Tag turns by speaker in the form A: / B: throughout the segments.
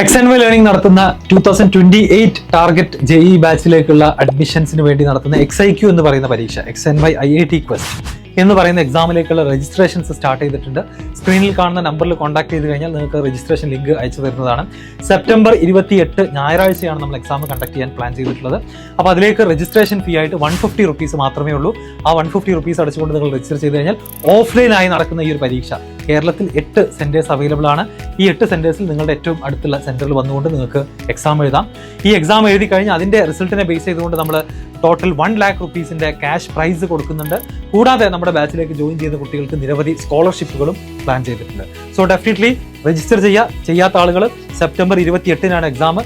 A: XandY Learning നടത്തുന്ന 2028 target JEE ബാച്ചിലേക്കുള്ള അഡ്മിഷൻസിന് വേണ്ടി നടത്തുന്ന XIQ എന്ന് പറയുന്ന പരീക്ഷ, XandY IIT ക്വസ്റ്റ് എന്ന് പറയുന്ന എക്സാമിലേക്കുള്ള രജിസ്ട്രേഷൻസ് സ്റ്റാർട്ട് ചെയ്തിട്ടുണ്ട്. സ്ക്രീനിൽ കാണുന്ന നമ്പറിൽ കോൺടാക്ട് ചെയ്ത് കഴിഞ്ഞാൽ നിങ്ങൾക്ക് രജിസ്ട്രേഷൻ ലിങ്ക് അയച്ചു തരുന്നതാണ്. സെപ്റ്റംബർ 28 ഞായറാഴ്ചയാണ് നമ്മൾ എക്സാം കണ്ടക്ട് ചെയ്യാൻ പ്ലാൻ ചെയ്തിട്ടുള്ളത്. അപ്പോൾ അതിലേക്ക് രജിസ്ട്രേഷൻ ഫീ ആയിട്ട് 150 റുപ്പീസ് മാത്രമേ ഉള്ളൂ. ആ 150 റുപ്പീസ് അടച്ചുകൊണ്ട് നിങ്ങൾ രജിസ്റ്റർ ചെയ്ത് കഴിഞ്ഞാൽ ഓഫ്ലൈനായി നടക്കുന്ന ഈ ഒരു പരീക്ഷ കേരളത്തിൽ 8 സെന്റേഴ്സ് അവൈലബിൾ ആണ്. ഈ 8 സെന്റേഴ്സിൽ നിങ്ങളുടെ ഏറ്റവും അടുത്തുള്ള സെന്ററിൽ വന്നുകൊണ്ട് നിങ്ങൾക്ക് എക്സാം എഴുതാം. ഈ എക്സാം എഴുതി കഴിഞ്ഞാൽ അതിന്റെ റിസൾട്ടിനെ ബേസ് ചെയ്തുകൊണ്ട് നമ്മൾ ടോട്ടൽ 1 lakh റുപ്പീസിന്റെ ക്യാഷ് പ്രൈസ് കൊടുക്കുന്നുണ്ട്. കൂടാതെ നമ്മുടെ ബാച്ചിലേക്ക് ജോയിൻ ചെയ്യുന്ന കുട്ടികൾക്ക് നിരവധി സ്കോളർഷിപ്പുകളും പ്ലാൻ ചെയ്തിട്ടുണ്ട്. സോ ഡെഫിനറ്റ്ലി രജിസ്റ്റർ ചെയ്യാത്ത ആളുകൾ സെപ്റ്റംബർ 28-നാണ് എക്സാം.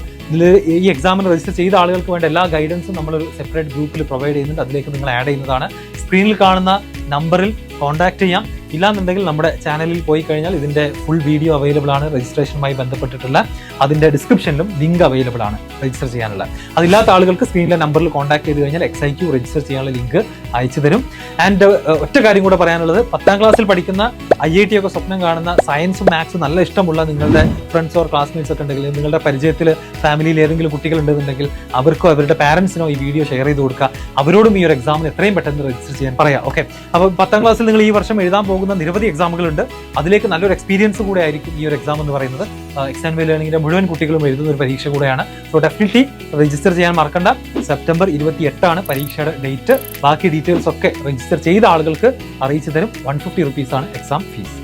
A: ഈ എക്സാമിന് രജിസ്റ്റർ ചെയ്ത ആളുകൾക്ക് വേണ്ട എല്ലാ ഗൈഡൻസും നമ്മളൊരു സെപ്പറേറ്റ് ഗ്രൂപ്പിൽ പ്രൊവൈഡ് ചെയ്യുന്നുണ്ട്. അതിലേക്ക് നിങ്ങൾ ആഡ് ചെയ്യുന്നതാണ്. സ്ക്രീനിൽ കാണുന്ന നമ്പറിൽ കോൺടാക്ട് ചെയ്യാം. ഇല്ലാന്നുണ്ടെങ്കിൽ നമ്മുടെ ചാനലിൽ പോയി കഴിഞ്ഞാൽ ഇതിന്റെ ഫുൾ വീഡിയോ അവൈലബിൾ ആണ്. രജിസ്ട്രേഷനുമായി ബന്ധപ്പെട്ടിട്ടുള്ള അതിന്റെ ഡിസ്ക്രിപ്ഷനിലും ലിങ്ക് അവൈലബിൾ ആണ് രജിസ്റ്റർ ചെയ്യാനുള്ള. അതില്ലാത്ത ആളുകൾക്ക് സ്ക്രീനിലെ നമ്പറിൽ കോൺടാക്ട് ചെയ്ത് കഴിഞ്ഞാൽ XIQ രജിസ്റ്റർ ചെയ്യാനുള്ള ലിങ്ക് അയച്ചു തരും. ആൻഡ് ഒറ്റ കാര്യം കൂടെ പറയാനുള്ളത്, 10ാം ക്ലാസ്സിൽ പഠിക്കുന്ന IIT ഒക്കെ സ്വപ്നം കാണുന്ന സയൻസും മാത്സും നല്ല ഇഷ്ടമുള്ള നിങ്ങളുടെ ഫ്രണ്ട്സ് ഓർ ക്ലാസ്മേറ്റ്സ് ഒക്കെ ഉണ്ടെങ്കിൽ, നിങ്ങളുടെ പരിചയത്തിൽ ഫാമിലിയിൽ ഏതെങ്കിലും കുട്ടികൾ ഉണ്ടെന്നുണ്ടെങ്കിൽ അവർക്കോ അവരുടെ പാരന്റ്സിനോ ഈ വീഡിയോ ഷെയർ ചെയ്ത് കൊടുക്കുക. അവരോടും ഈ ഒരു എക്സാമിന് എത്രയും പെട്ടെന്ന് രജിസ്റ്റർ ചെയ്യാൻ പറയാം. ഓക്കെ, അപ്പോൾ 10ാം ക്ലാസ്സിൽ നിങ്ങൾ ഈ വർഷം എഴുതാൻ പോകുന്ന നിരവധി എക്സാമുകളുണ്ട്. അതിലേക്ക് നല്ലൊരു എക്സ്പീരിയൻസ് കൂടെ ആയിരിക്കും ഈ ഒരു എക്സാം എന്ന് പറയുന്നത്. XandY Learningന്റെ മുഴുവൻ കുട്ടികളും എഴുതുന്ന ഒരു പരീക്ഷ കൂടെയാണ്. സോ ഡെഫിനറ്റ്ലി രജിസ്റ്റർ ചെയ്യാൻ മറക്കണ്ട. സെപ്റ്റംബർ 28 പരീക്ഷയുടെ ഡേറ്റ്. ബാക്കി ഡീറ്റെയിൽസ് ഒക്കെ രജിസ്റ്റർ ചെയ്ത ആളുകൾക്ക് അറിയിച്ചു തരും. 150 റുപ്പീസാണ് എക്സാം ഫീസ്.